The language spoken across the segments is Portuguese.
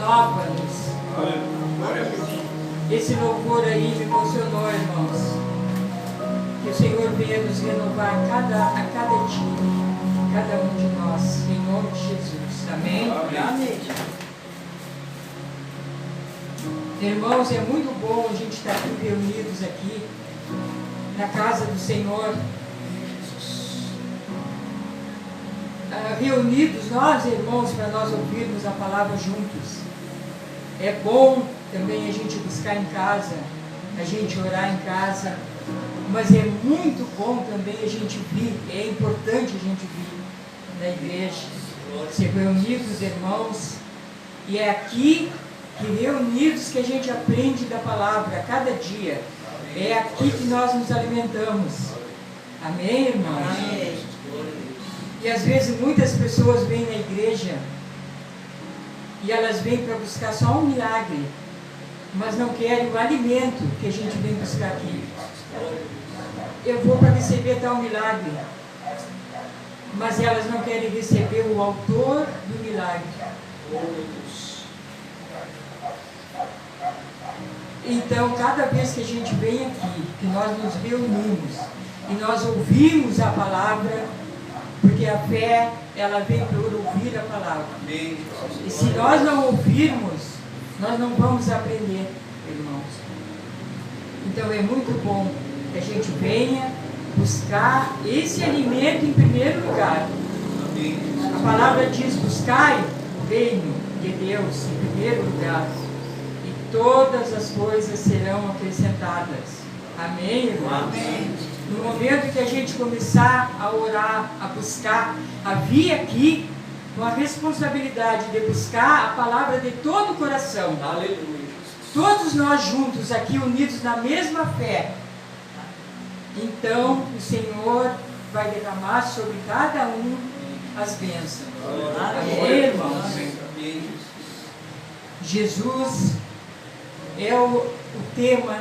renova-nos. Esse louvor aí me emocionou, irmãos. Que o Senhor venha nos renovar a cada dia, cada um de nós, em nome de Jesus. Amém? Amém. Irmãos, é muito bom a gente estar aqui reunidos aqui na casa do Senhor. Reunidos nós, irmãos, para nós ouvirmos a palavra juntos. É bom também a gente buscar em casa, a gente orar em casa, mas é muito bom também a gente vir, é importante a gente vir na igreja, se reunir com os irmãos, e é aqui que reunidos que a gente aprende da palavra a cada dia, é aqui que nós nos alimentamos. Amém, irmãos? Amém. E às vezes muitas pessoas vêm na igreja e elas vêm para buscar só um milagre, mas não querem o alimento que a gente vem buscar aqui. Eu vou para receber tal milagre, mas elas não querem receber o autor do milagre. Então, cada vez que a gente vem aqui, que nós nos reunimos e nós ouvimos a palavra, porque a fé, ela vem por ouvir a palavra. E se nós não ouvirmos, nós não vamos aprender, irmãos. Então é muito bom que a gente venha buscar esse alimento em primeiro lugar. A palavra diz: buscai o reino de Deus em primeiro lugar, e todas as coisas serão acrescentadas. Amém, irmãos? Amém. No momento que a gente começar a orar, a buscar, a vir aqui com a responsabilidade de buscar a palavra de todo o coração. Aleluia. Todos nós juntos aqui, unidos na mesma fé. Então o Senhor vai derramar sobre cada um as bênçãos. Amém, irmãos? Jesus é o tema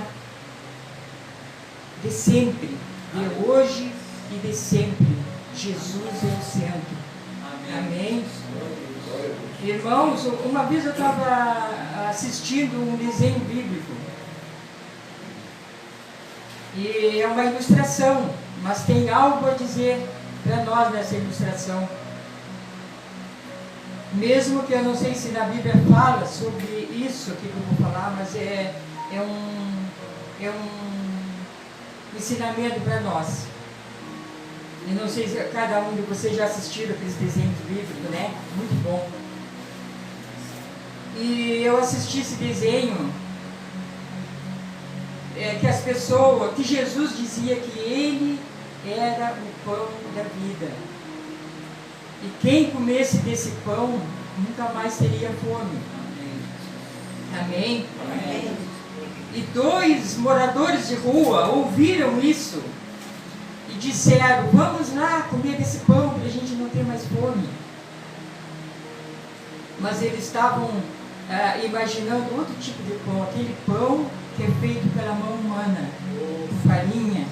de sempre, de hoje e de sempre. Jesus é o centro. Amém? Irmãos, uma vez eu estava assistindo um desenho bíblico, e é uma ilustração, mas tem algo a dizer para nós nessa ilustração. Mesmo que eu não sei se na Bíblia fala sobre isso aqui que eu vou falar, mas é um ensinamento para nós. E não sei se cada um de vocês já assistiram aqueles desenhos bíblicos, né? Muito bom. E eu assisti esse desenho, que as pessoas, que Jesus dizia que Ele era o pão da vida. E quem comesse desse pão nunca mais teria fome. Amém? Amém? E dois moradores de rua ouviram isso e disseram: vamos lá comer desse pão para a gente não ter mais fome. Mas eles estavam imaginando outro tipo de pão, aquele pão que é feito pela mão humana, farinha.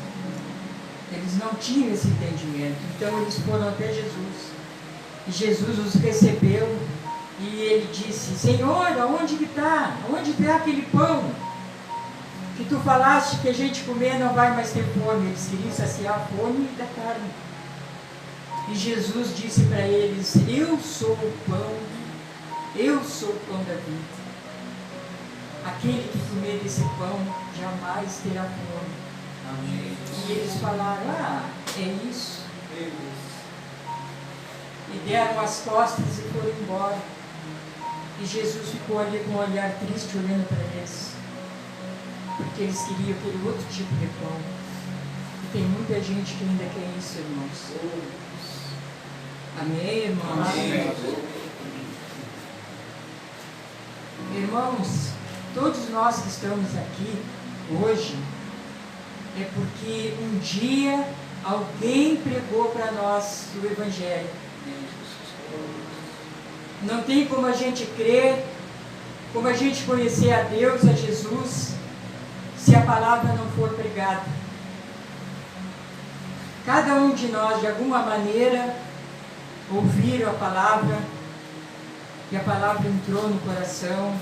Eles não tinham esse entendimento, então eles foram até Jesus. E Jesus os recebeu e ele disse: Senhor, aonde que está? Aonde está aquele pão que tu falaste que a gente comer não vai mais ter fome? Eles queriam saciar a fome da carne. E Jesus disse para eles: eu sou o pão, eu sou o pão da vida. Aquele que comer desse pão jamais terá fome. Amém. E eles falaram: é isso. E deram as costas e foram embora. E Jesus ficou ali com um olhar triste olhando para eles, porque eles queriam aquele outro tipo de pão. E tem muita gente que ainda quer isso, irmãos. Amém, irmãos? Amém. Irmãos, todos nós que estamos aqui hoje, é porque um dia alguém pregou para nós o Evangelho. Não tem como a gente crer, como a gente conhecer a Deus, a Jesus, se a palavra não for pregada. Cada um de nós, de alguma maneira, ouviram a palavra, E a palavra entrou no coração.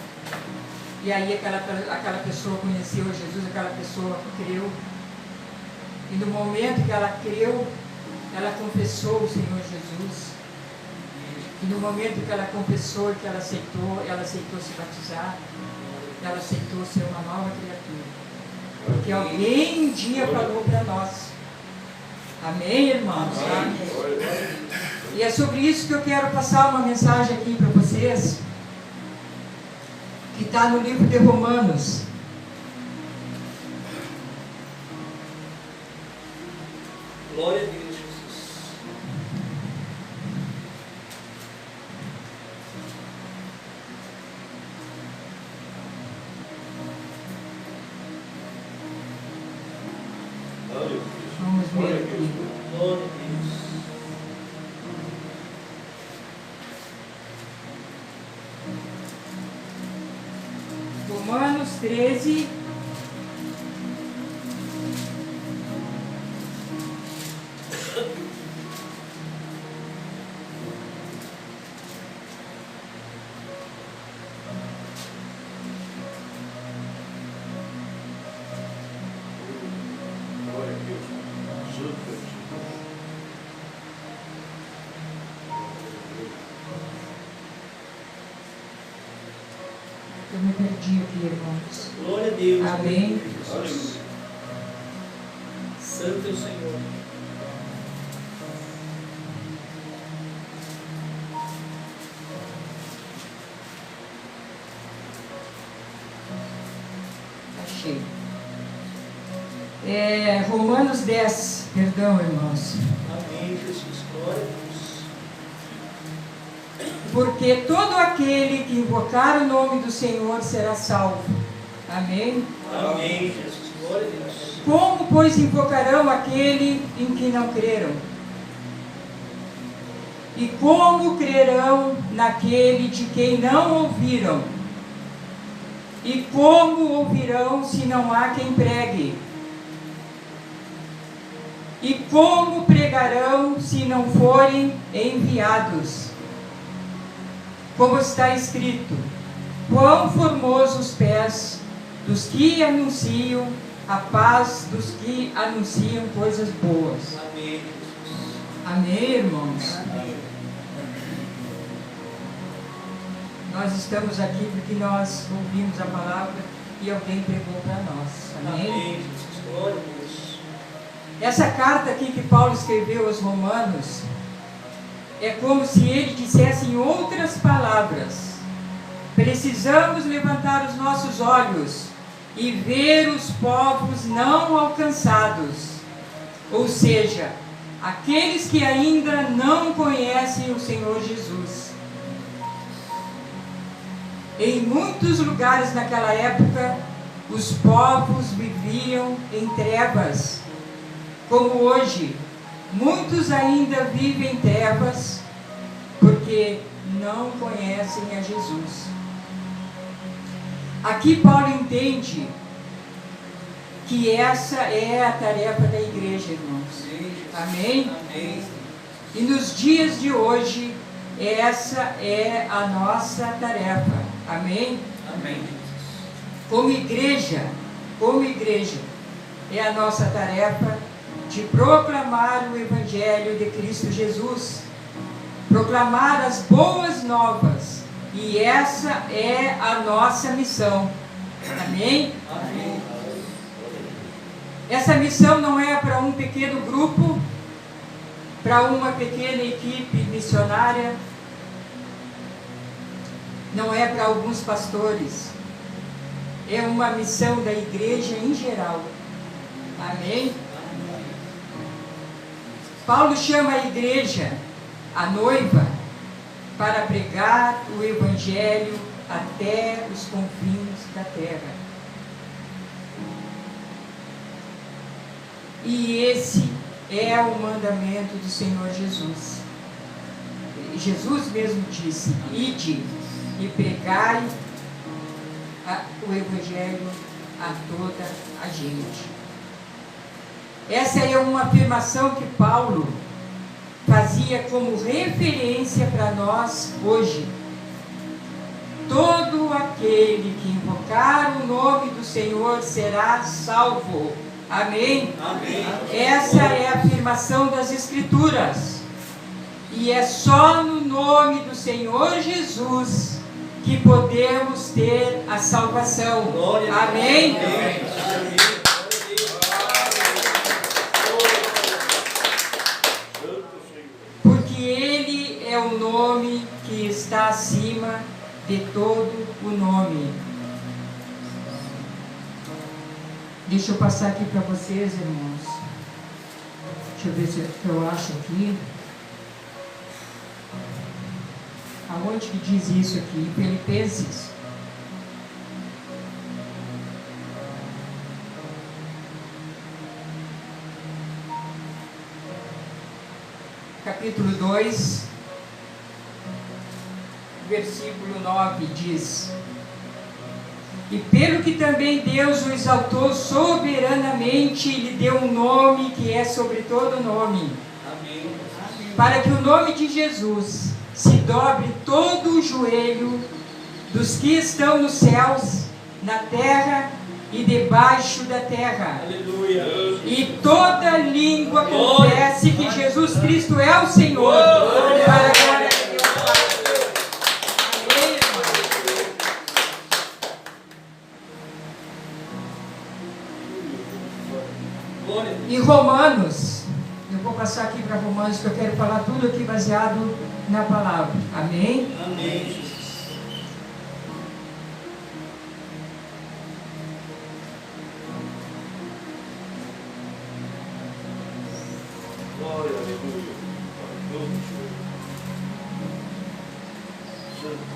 E aí aquela pessoa conheceu Jesus, aquela pessoa creu. E no momento que ela creu, ela confessou o Senhor Jesus. E no momento que ela confessou e que ela aceitou se batizar, ela aceitou ser uma nova criatura. Porque alguém um dia falou para nós. Amém, irmãos? Amém. E é sobre isso que eu quero passar uma mensagem aqui para vocês, que está no livro de Romanos. Glória a Deus, Jesus. Vamos ver aqui. Glória a Deus. Romanos 13. Eu me perdi aqui, irmãos. Glória a Deus. Amém. Jesus. Santo é o Senhor. Achei. Romanos 10, perdão, irmãos. Amém, Jesus. Glória a Deus. Porque todo aquele que invocar o nome do Senhor será salvo. Amém? Amém, Jesus. Glória a Deus. Como, pois, invocarão aquele em que não creram? E como crerão naquele de quem não ouviram? E como ouvirão se não há quem pregue? E como pregarão se não forem enviados? Como está escrito: quão formosos os pés dos que anunciam a paz, dos que anunciam coisas boas. Amém, Jesus. Amém, irmãos? Amém. Nós estamos aqui porque nós ouvimos a palavra e alguém pregou para nós. Amém? Amém, Jesus. Glória a Deus. Essa carta aqui que Paulo escreveu aos Romanos é como se ele dissesse em outras palavras: precisamos levantar os nossos olhos e ver os povos não alcançados, ou seja, aqueles que ainda não conhecem o Senhor Jesus. Em muitos lugares naquela época, os povos viviam em trevas, como hoje. Muitos ainda vivem em trevas porque não conhecem a Jesus. Aqui Paulo entende que essa é a tarefa da igreja, irmãos. Amém? Amém. E nos dias de hoje, essa é a nossa tarefa. Amém? Amém. Como igreja, é a nossa tarefa de proclamar o Evangelho de Cristo Jesus, proclamar as boas novas, e essa é a nossa missão. Amém? Amém. Essa missão não é para um pequeno grupo, para uma pequena equipe missionária, não é para alguns pastores, é uma missão da igreja em geral. Amém? Paulo chama a igreja, a noiva, para pregar o Evangelho até os confins da terra. E esse é o mandamento do Senhor Jesus. Jesus mesmo disse: ide e pregai o Evangelho a toda a gente. Essa é uma afirmação que Paulo fazia como referência para nós hoje. todo aquele que invocar o nome do Senhor será salvo. Amém? Amém. Essa é a afirmação das Escrituras. E é só no nome do Senhor Jesus que podemos ter a salvação. Glória a Deus. Amém? Amém. Porque Ele é o nome que está acima de todo o nome. Deixa eu passar aqui para vocês, irmãos. Deixa eu ver se eu acho aqui. Aonde que diz isso aqui? Em Filipenses. Capítulo 2, versículo 9 diz: E pelo que também Deus o exaltou soberanamente e lhe deu um nome que é sobre todo nome, Amém. para que o nome de Jesus se dobre todo o joelho dos que estão nos céus, na terra e debaixo da terra, Aleluia. e toda língua confesse que Jesus Cristo é o Senhor, para a glória de Deus Pai. Amém, irmão? Glória a Deus. Em Romanos, eu vou passar aqui para Romanos, que eu quero falar tudo aqui baseado na palavra. Amém? Amém, Jesus. Glória, aleluia. Todo joelho. Santo.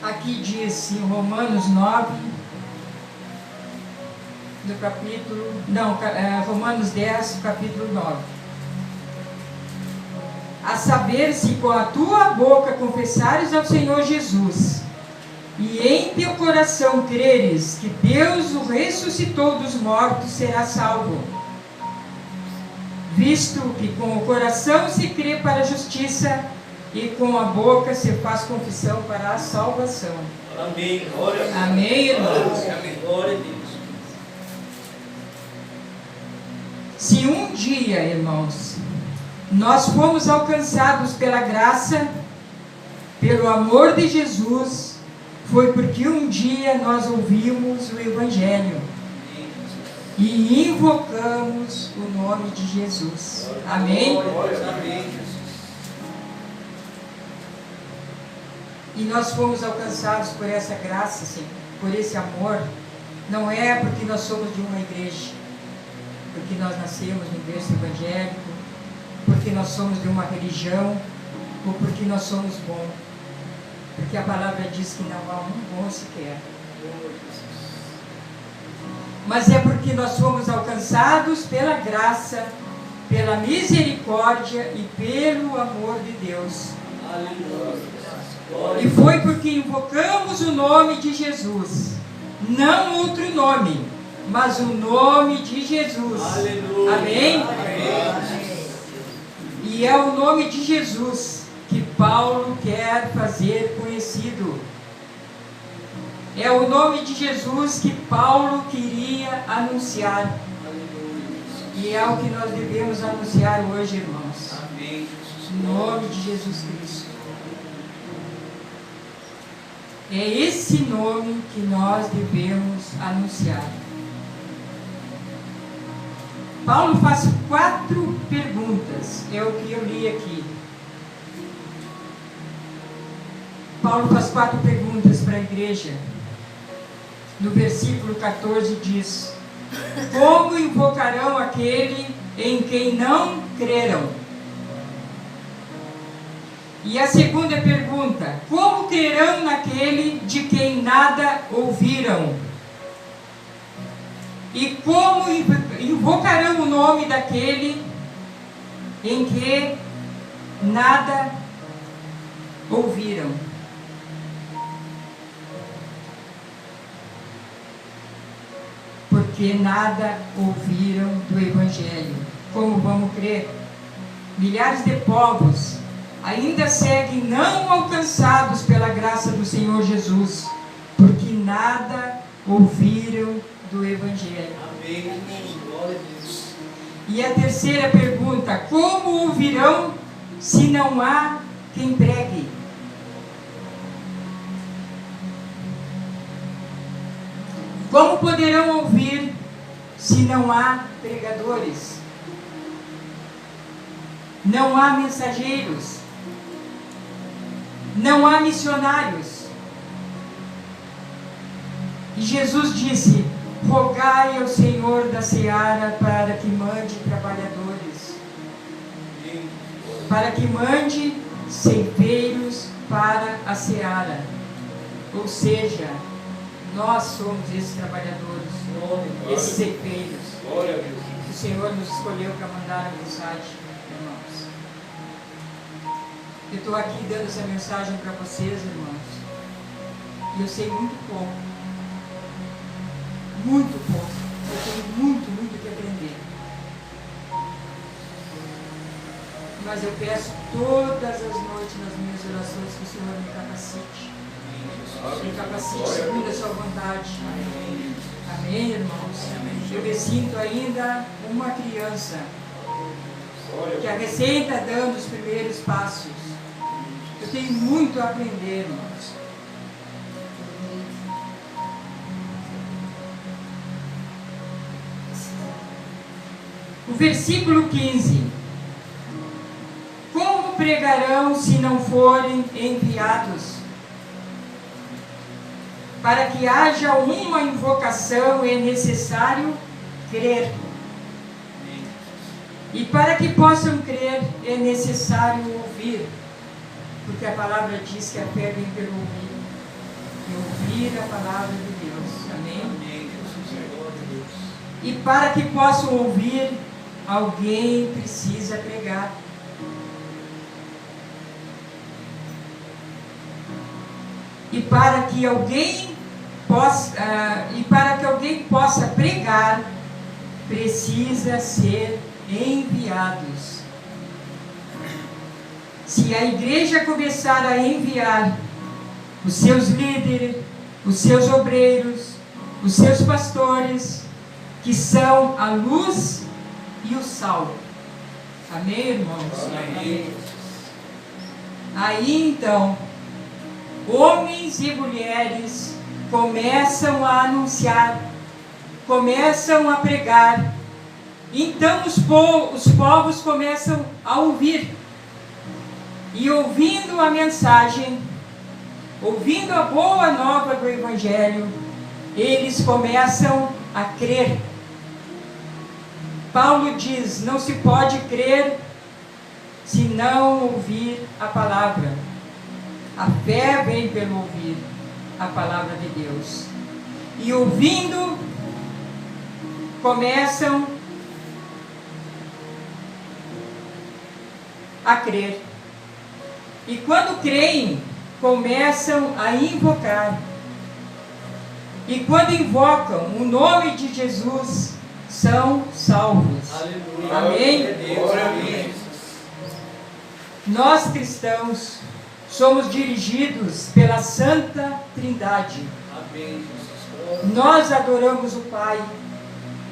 Aqui diz em Romanos 9, do capítulo, não, Romanos 10, capítulo 9. A saber, se com a tua boca confessares ao Senhor Jesus, e em teu coração creres que Deus o ressuscitou dos mortos, serás salvo. Visto que com o coração se crê para a justiça, e com a boca se faz confissão para a salvação. Amém. Glória a Deus. Amém, irmãos? Amém. Glória a Deus. Se um dia, irmãos, nós fomos alcançados pela graça, pelo amor de Jesus, foi porque um dia nós ouvimos o Evangelho e invocamos o nome de Jesus. Amém? Glória a Deus. Amém, Jesus. E nós fomos alcançados por essa graça, Senhor, por esse amor. Não é porque nós somos de uma igreja, porque nós nascemos no berço evangélico, porque nós somos de uma religião, ou porque nós somos bons. Porque a palavra diz que não há um bom sequer. Mas é porque nós fomos alcançados pela graça, pela misericórdia e pelo amor de Deus. Aleluia. E foi porque invocamos o nome de Jesus, não outro nome, mas o nome de Jesus. Aleluia. Amém? Amém. E é o nome de Jesus que Paulo quer fazer conhecido. É o nome de Jesus que Paulo queria anunciar. E é o que nós devemos anunciar hoje, irmãos. Amém, Jesus. O nome de Jesus Cristo. É esse nome que nós devemos anunciar. Paulo faz 4 perguntas, é o que eu li aqui. Paulo faz 4 perguntas para a igreja. No versículo 14 diz: como invocarão aquele em quem não creram? E a segunda pergunta: como crerão naquele de quem nada ouviram? E como invocarão o nome daquele em que nada ouviram. Porque nada ouviram do Evangelho. Como vamos crer? Milhares de povos ainda seguem não alcançados pela graça do Senhor Jesus, porque nada ouviram do Evangelho. Amém. Glória a Deus. E a terceira pergunta: como ouvirão se não há quem pregue? Como poderão ouvir se não há pregadores? Não há mensageiros? Não há missionários? E Jesus disse: rogai ao Senhor da seara para que mande trabalhadores, para que mande ceifeiros para a seara. Ou seja, nós somos esses trabalhadores, esses ceifeiros. Glória a Deus. O Senhor nos escolheu para mandar a mensagem, irmãos. Eu estou aqui dando essa mensagem para vocês, irmãos. E eu sei muito pouco. Muito pouco. Eu tenho muito que aprender. Mas eu peço todas as noites nas minhas orações que o Senhor me capacite. Me capacite segundo a sua vontade. Amém, irmãos? Eu me sinto ainda uma criança que a recém está dando os primeiros passos. Eu tenho muito a aprender, irmãos. O versículo 15. Como pregarão se não forem enviados? Para que haja uma invocação é necessário crer. E para que possam crer é necessário ouvir. Porque a palavra diz que a fé vem pelo ouvir. E ouvir a palavra de Deus. Amém? E para que possam ouvir, alguém precisa pregar. E para que alguém possa pregar, precisa ser enviados. Se a igreja começar a enviar os seus líderes, os seus obreiros, os seus pastores, que são a luz e o sal. Amém, irmãos? Amém. Aí então, homens e mulheres começam a anunciar, começam a pregar. Então os povos começam a ouvir. E ouvindo a mensagem, ouvindo a boa nova do Evangelho, eles começam a crer. Paulo diz: não se pode crer se não ouvir a palavra. A fé vem pelo ouvir a palavra de Deus. E ouvindo, começam a crer. E quando creem, começam a invocar. E quando invocam o nome de Jesus, são salvos. Aleluia. Amém? Glória a Deus. Nós cristãos somos dirigidos pela Santa Trindade. Amém, Jesus. Nós adoramos o Pai,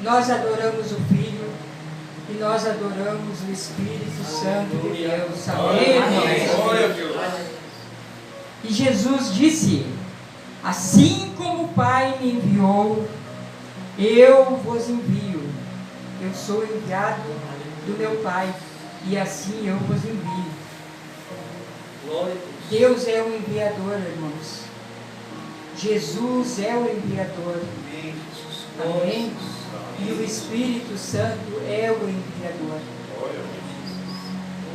nós adoramos o Filho e nós adoramos o Espírito Santo de Deus. Amém, irmãos? Glória a Deus. E Jesus disse: assim como o Pai me enviou, eu vos envio. Eu sou enviado do meu Pai e assim eu vos envio. Glória a Deus. Deus é o enviador, irmãos. Jesus é o enviador. Amém, Jesus. Amém? E o Espírito Santo é o enviador. Glória a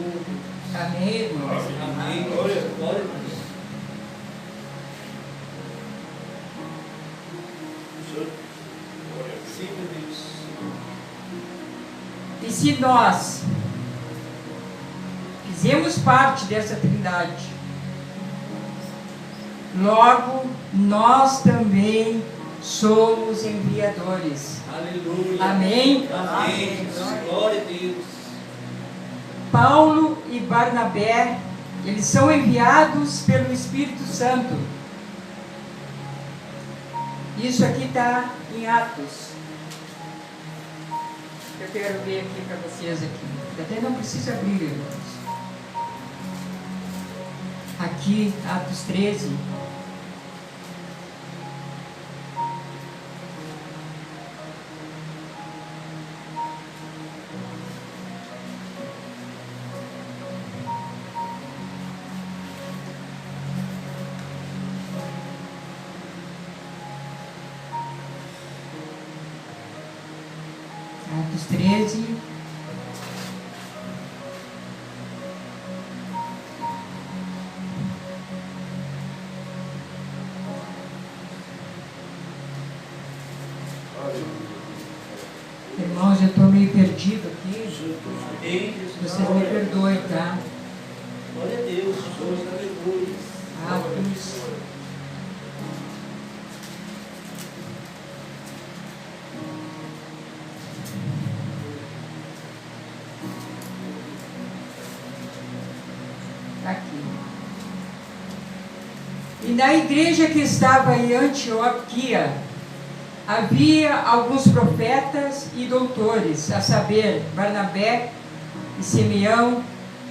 Deus. Amém, irmãos? Amém. Glória a Deus. Glória a Deus. Sim, Deus. E se nós fizemos parte dessa Trindade, Logo, nós também somos enviadores. Aleluia. Amém? Amém. Jesus. Glória a Deus. Paulo e Barnabé, eles são enviados pelo Espírito Santo. Isso aqui está em Atos. Eu quero ver aqui para vocês aqui. Até não precisa abrir, irmãos. Aqui, Atos 13. Atos 13. Irmãos, eu estou meio perdido aqui. Amém. Jesus. Vocês me perdoem, tá? Glória a Deus. Jesus. Aleluia. Atos. Aqui. E na igreja que estava em Antioquia, havia alguns profetas e doutores, a saber, Barnabé e Simeão,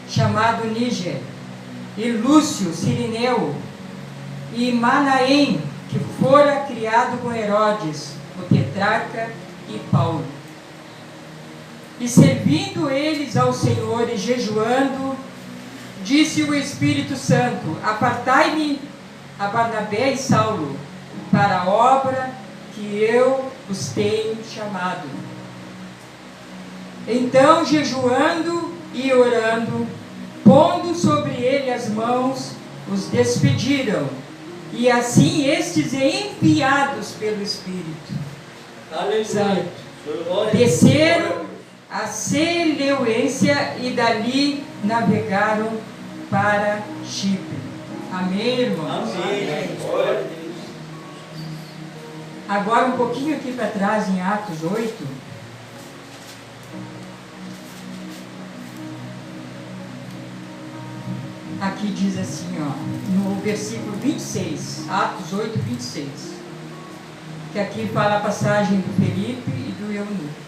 chamado Níger, e Lúcio, Cirineu, e Manaém, que fora criado com Herodes, o tetrarca, e Paulo. E servindo eles ao Senhor e jejuando, disse o Espírito Santo: apartai-me a Barnabé e Saulo para a obra que eu os tenho chamado. Então, jejuando e orando, pondo sobre ele as mãos, os despediram, e assim estes enviados pelo Espírito Aleluia. desceram a Seleuência e dali navegaram para Chipre. Amém, irmãos? Amém. Glória a Deus. Agora um pouquinho aqui para trás, em Atos 8. Aqui diz assim, ó, no versículo 26, Atos 8, 26. Que aqui fala a passagem do Felipe e do eunuco.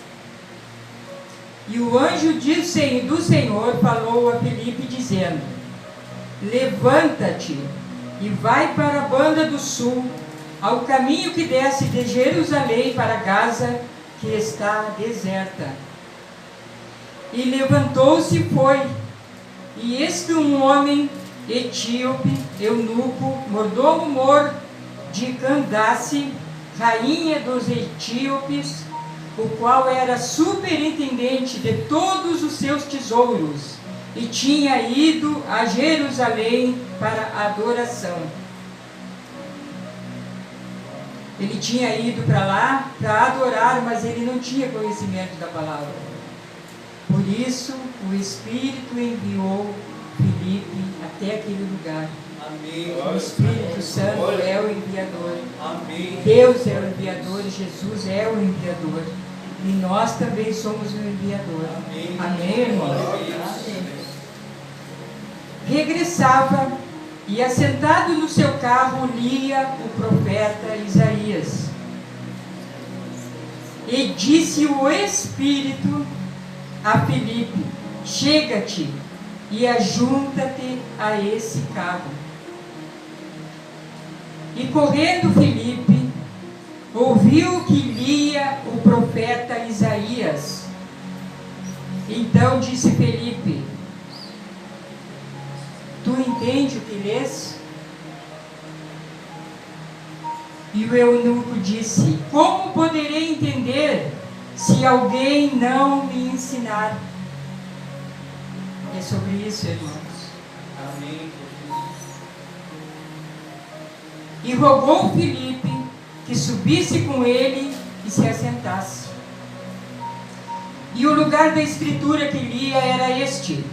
E o anjo do Senhor falou a Felipe, dizendo: levanta-te e vai para a banda do sul, ao caminho que desce de Jerusalém para Gaza, que está deserta. E levantou-se e foi. E este um homem etíope, eunuco, mordomo-mor de Candace, rainha dos etíopes, o qual era superintendente de todos os seus tesouros, e tinha ido a Jerusalém para adoração. Ele tinha ido para lá para adorar, mas ele não tinha conhecimento da palavra. Por isso, o Espírito enviou Filipe até aquele lugar. Amém. O Espírito Santo é o enviador. Amém. Deus é o enviador e Jesus é o enviador. E nós também somos o enviador. Amém. Amém, irmãos? Amém. Regressava e, assentado no seu carro, lia o profeta Isaías. E disse o Espírito a Filipe: chega-te e ajunta-te a esse carro. E correndo Filipe, ouviu que lia o profeta Isaías. Então disse Filipe: tu entende o que lês? E o eunuco disse: como poderei entender se alguém não me ensinar? É sobre isso, irmãos. Amém. E rogou Filipe que subisse com ele e se assentasse. E o lugar da escritura que lia era este: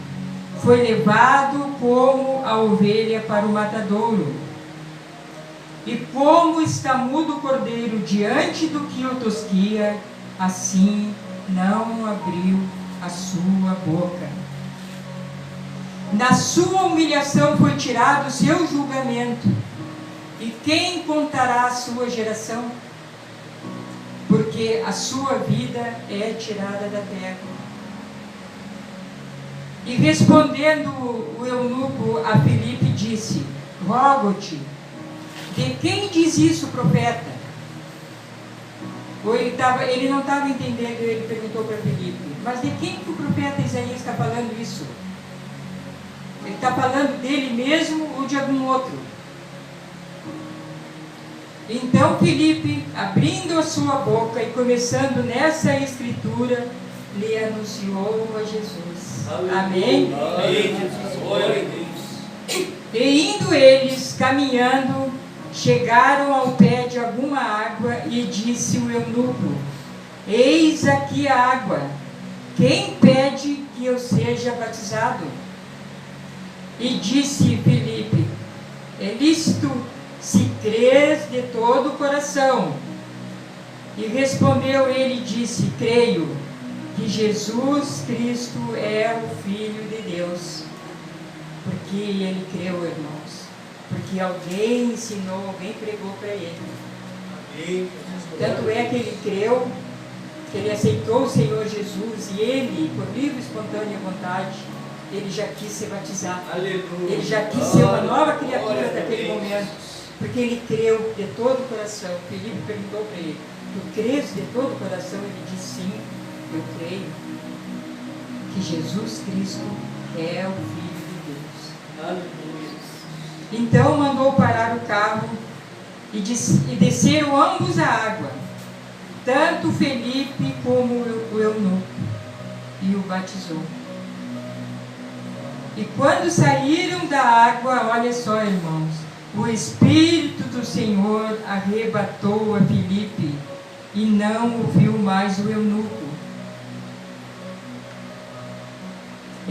foi levado como a ovelha para o matadouro, E como está mudo o cordeiro diante do que o tosquia, assim não abriu a sua boca. Na sua humilhação foi tirado o seu julgamento. E quem contará a sua geração? Porque a sua vida é tirada da terra. E respondendo o eunuco a Filipe, disse: rogo-te, de quem diz isso o profeta? Ou ele não estava entendendo, ele perguntou para Filipe: mas de quem que o profeta Isaías está falando isso? Ele está falando dele mesmo ou de algum outro? Então Filipe, abrindo a sua boca e começando nessa escritura, lhe anunciou a Jesus. Amém? Amém, Jesus. Glória a Deus. E indo eles, caminhando, chegaram ao pé de alguma água, e disse o eunuco: eis aqui a água, quem pede que eu seja batizado? E disse Filipe: é lícito, se crês de todo o coração. E respondeu ele e disse: creio que Jesus Cristo é o Filho de Deus. Porque ele creu, irmãos, porque alguém ensinou, alguém pregou para ele. Amém. Tanto é que ele creu, que ele aceitou o Senhor Jesus, e ele, por livre e espontânea vontade, ele já quis ser batizado. Aleluia. Ele já quis ser uma nova criatura naquele momento, porque ele creu de todo o coração. Filipe perguntou para ele: tu crês de todo o coração? Ele disse: sim, eu creio que Jesus Cristo é o Filho de Deus. Aleluia. Então mandou parar o carro e desceram ambos a água, tanto Felipe como o eunuco, e o batizou. E quando saíram da água, olha só, irmãos, o Espírito do Senhor arrebatou a Filipe, e não ouviu mais o eunuco.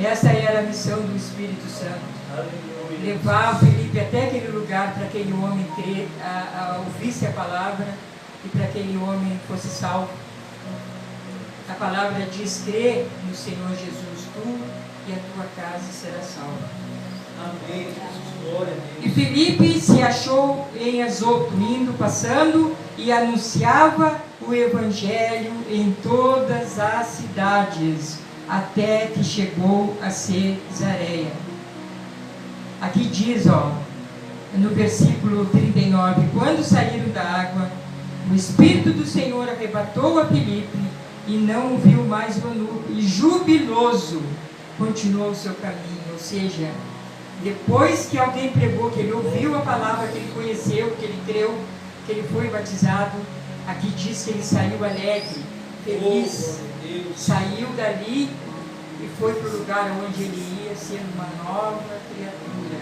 Essa era a missão do Espírito Santo. Aleluia. Levar Filipe até aquele lugar para aquele homem crer, ouvisse a palavra, e para aquele homem fosse salvo. A palavra diz: crê no Senhor Jesus, tu e a tua casa será salva. Amém, Jesus. Glória a E Deus. Filipe se achou em Azoto, indo, passando, e anunciava o Evangelho em todas as cidades, até que chegou a Cesareia. Aqui diz, no versículo 39, quando saíram da água, o Espírito do Senhor arrebatou a Filipe, e não o viu mais o eunuco, e jubiloso continuou o seu caminho. Ou seja, depois que alguém pregou, que ele ouviu a palavra, que ele conheceu, que ele creu, que ele foi batizado, aqui diz que ele saiu alegre, feliz, saiu dali e foi para o lugar onde ele ia ser uma nova criatura,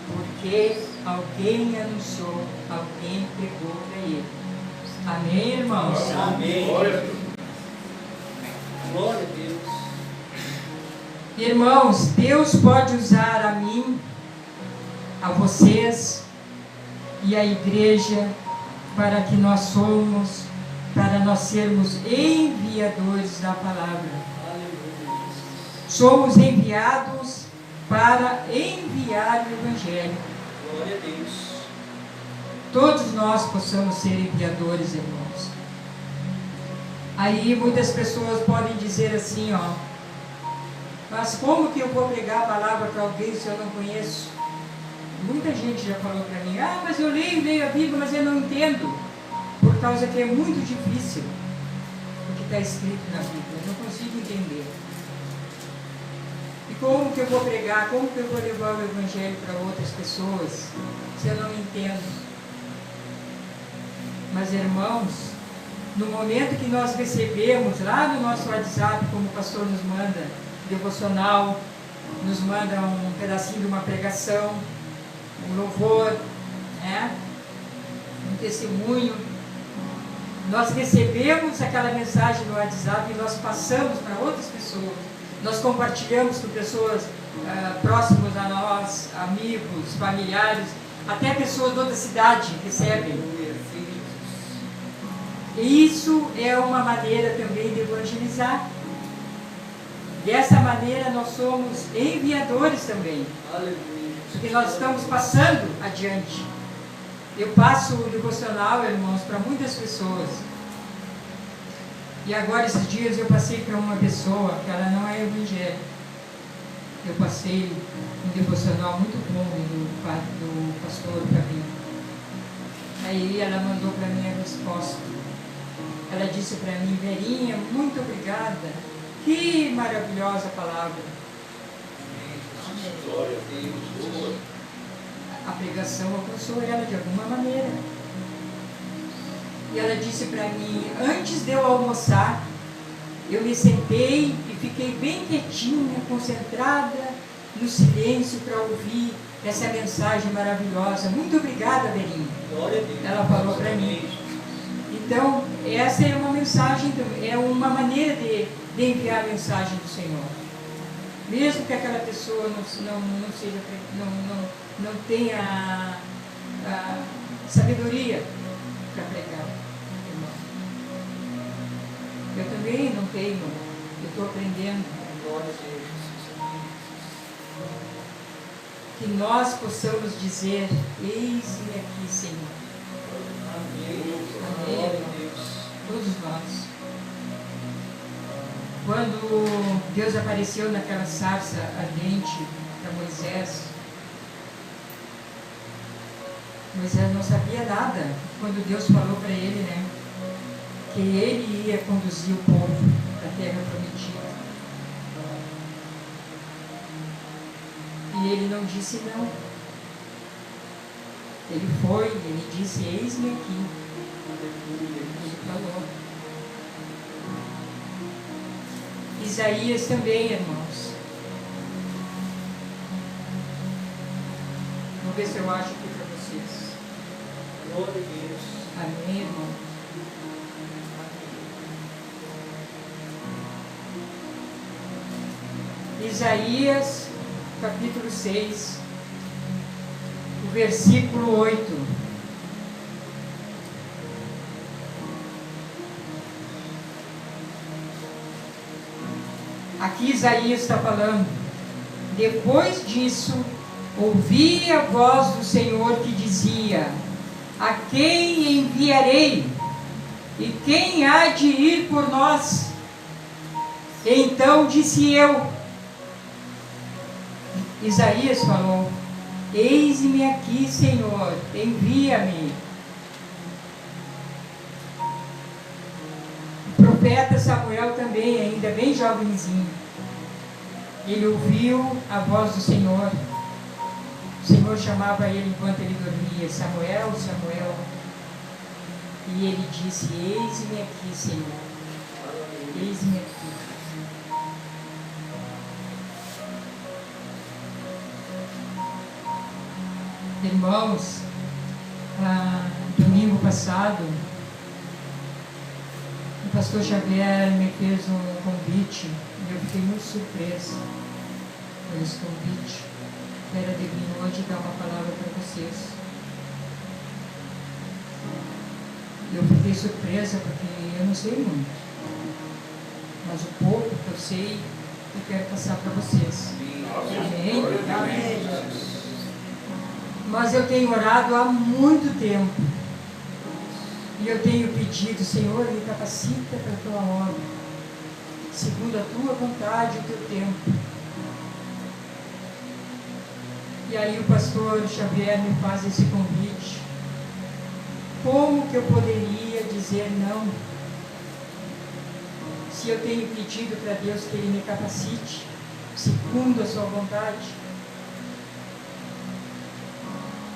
porque alguém anunciou, alguém pregou para ele. Amém, irmãos? Amém. Glória a Deus. Glória a Deus. Irmãos, Deus pode usar a mim, a vocês e a igreja para nós sermos enviadores da palavra. Aleluia. Somos enviados para enviar o Evangelho. Glória a Deus. Todos nós possamos ser enviadores, irmãos. Aí muitas pessoas podem dizer assim, mas como que eu vou pregar a palavra para alguém se eu não conheço? Muita gente já falou para mim: mas eu leio a Bíblia, mas eu não entendo, por causa que é muito difícil o que está escrito na Bíblia, eu não consigo entender. E como que eu vou pregar, como que eu vou levar o Evangelho para outras pessoas se eu não entendo? Mas, irmãos, no momento que nós recebemos lá no nosso WhatsApp, como o pastor nos manda, devocional, nos manda um pedacinho de uma pregação, um louvor, um testemunho, nós recebemos aquela mensagem no WhatsApp e nós passamos para outras pessoas, nós compartilhamos com pessoas próximas a nós, amigos, familiares, Até pessoas de outra cidade recebem. Aleluia. Sim, Jesus. E isso é uma maneira também de evangelizar. Dessa maneira nós somos enviadores também. Aleluia. Porque nós estamos passando adiante. Eu passo o devocional, irmãos, para muitas pessoas. E agora, esses dias, eu passei para uma pessoa que ela não é evangélica. Eu passei um devocional muito bom do pastor Fabinho. Aí ela mandou para mim a resposta. Ela disse para mim: Verinha, muito obrigada. Que maravilhosa palavra. Glória a Deus. A pregação alcançou ela de alguma maneira. E ela disse para mim: antes de eu almoçar, eu me sentei e fiquei bem quietinha, concentrada no silêncio para ouvir essa mensagem maravilhosa. Muito obrigada, Verinha. Glória a Deus. Ela falou para mim. Então, essa é uma mensagem, é uma maneira de enviar a mensagem do Senhor. Mesmo que aquela pessoa não tenha a sabedoria para pregar. Eu também não tenho, eu estou aprendendo. Glória a Deus. Que nós possamos dizer: eis-me aqui, Senhor. Amém. Amém. Glória a Deus. Todos nós. Quando Deus apareceu naquela sarça ardente para Moisés, Moisés não sabia nada. Quando Deus falou para ele, né, que ele ia conduzir o povo para a terra prometida. E ele não disse não. Ele foi, ele disse: eis-me aqui. Ele falou. Isaías também, irmãos. Vamos ver se eu acho aqui para vocês. Glória a Deus. Amém, irmão? Isaías, capítulo 6, o versículo 8. Aqui Isaías está falando: depois disso, ouvi a voz do Senhor que dizia: a quem enviarei? E quem há de ir por nós? Então disse eu. Isaías falou: eis-me aqui, Senhor, envia-me. O profeta Samuel também, ainda bem jovenzinho, ele ouviu a voz do Senhor. O Senhor chamava ele enquanto ele dormia: Samuel, Samuel. E ele disse: eis-me aqui, Senhor, eis-me aqui. Irmãos, domingo passado, o pastor Xavier me fez um convite e eu fiquei muito surpresa por esse convite. Era de vir hoje dar uma palavra para vocês. Eu fiquei surpresa porque eu não sei muito, mas o pouco que eu sei, eu quero passar para vocês. Amém? Amém. Mas eu tenho orado há muito tempo. E eu tenho pedido: Senhor, me capacita para a tua obra, segundo a tua vontade e o teu tempo. E aí o pastor Xavier me faz esse convite. Como que eu poderia dizer não? Se eu tenho pedido para Deus que Ele me capacite, segundo a sua vontade.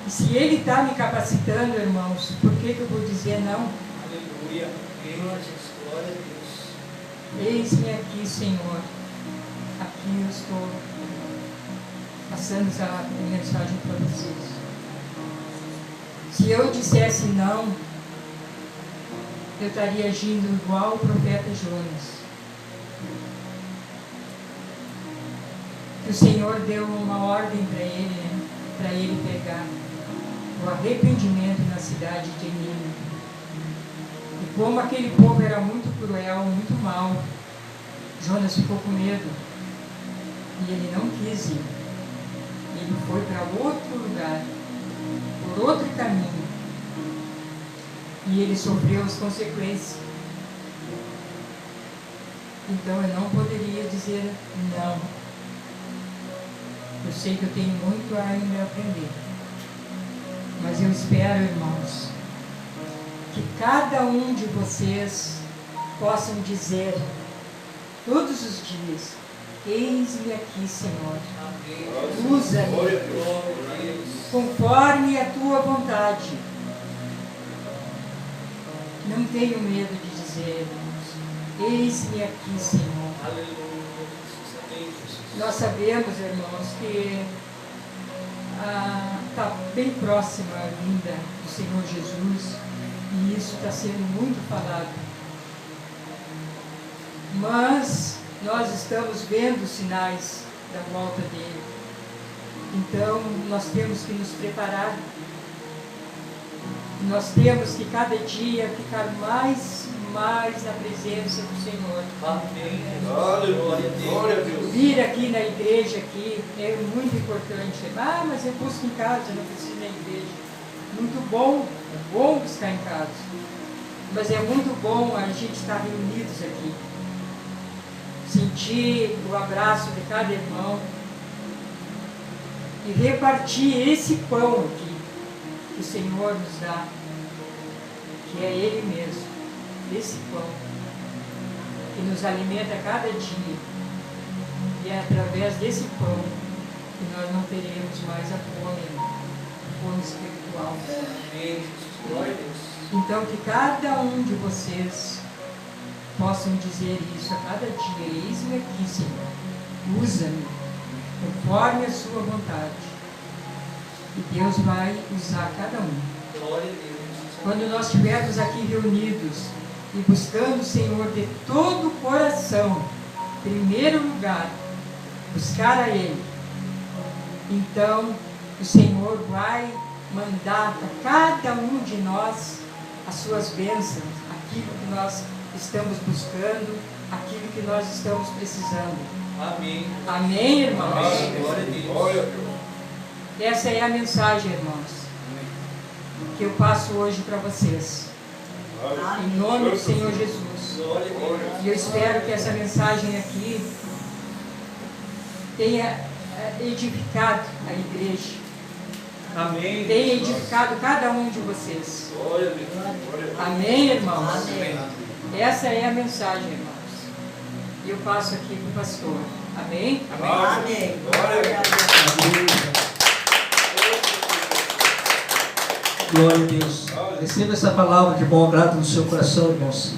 E se Ele está me capacitando, irmãos, por que eu vou dizer não? Aleluia. Glória a Deus. Eis-me aqui, Senhor. Aqui eu estou passando essa mensagem para vocês. Se eu dissesse não, eu estaria agindo igual o profeta Jonas. Que o Senhor deu uma ordem para ele, né? Para ele pegar. arrependimento na cidade de Nínive. E como aquele povo era muito cruel, muito mau, Jonas ficou com medo e ele não quis ir. Ele foi para outro lugar, por outro caminho, e ele sofreu as consequências. Então eu não poderia dizer não. Eu sei que eu tenho muito ainda a aprender, mas eu espero, irmãos, que cada um de vocês possam dizer todos os dias: eis-me aqui, Senhor, usa-me conforme a tua vontade. Não tenho medo de dizer, irmãos, eis-me aqui, Senhor. Nós sabemos, irmãos, que está bem próxima a vinda do Senhor Jesus, e isso está sendo muito falado. Mas nós estamos vendo sinais da volta dele. Então nós temos que nos preparar. Nós temos que cada dia ficar mais na presença do Senhor. Amém. Glória a Deus. Vir aqui na igreja aqui é muito importante. Mas eu busco em casa, não preciso ir na igreja. Muito bom, é bom buscar em casa. Mas é muito bom a gente estar reunidos aqui. Sentir o abraço de cada irmão e repartir esse pão aqui que o Senhor nos dá, que é Ele mesmo, esse pão que nos alimenta cada dia, e é através desse pão que nós não teremos mais a fome espiritual. Então que cada um de vocês possam dizer isso a cada dia: eis-me aqui, Senhor, usa-me conforme a sua vontade. E Deus vai usar cada um. Glória a Deus. Quando nós estivermos aqui reunidos e buscando o Senhor de todo o coração, em primeiro lugar, buscar a Ele, então o Senhor vai mandar a cada um de nós as suas bênçãos, aquilo que nós estamos buscando, aquilo que nós estamos precisando. Amém. Amém, irmãos? Amém. Glória a Deus. Glória a Deus. Essa é a mensagem, irmãos, que eu passo hoje para vocês. Em nome do Senhor Jesus. Glória a Deus. E eu espero que essa mensagem aqui tenha edificado a igreja. Amém. Tenha edificado cada um de vocês. Glória a Deus. Amém, irmãos? Amém. Essa é a mensagem, irmãos. E eu passo aqui para o pastor. Amém? Amém. Glória a Deus. Glória a Deus. Receba essa palavra de bom agrado no seu coração, irmãos.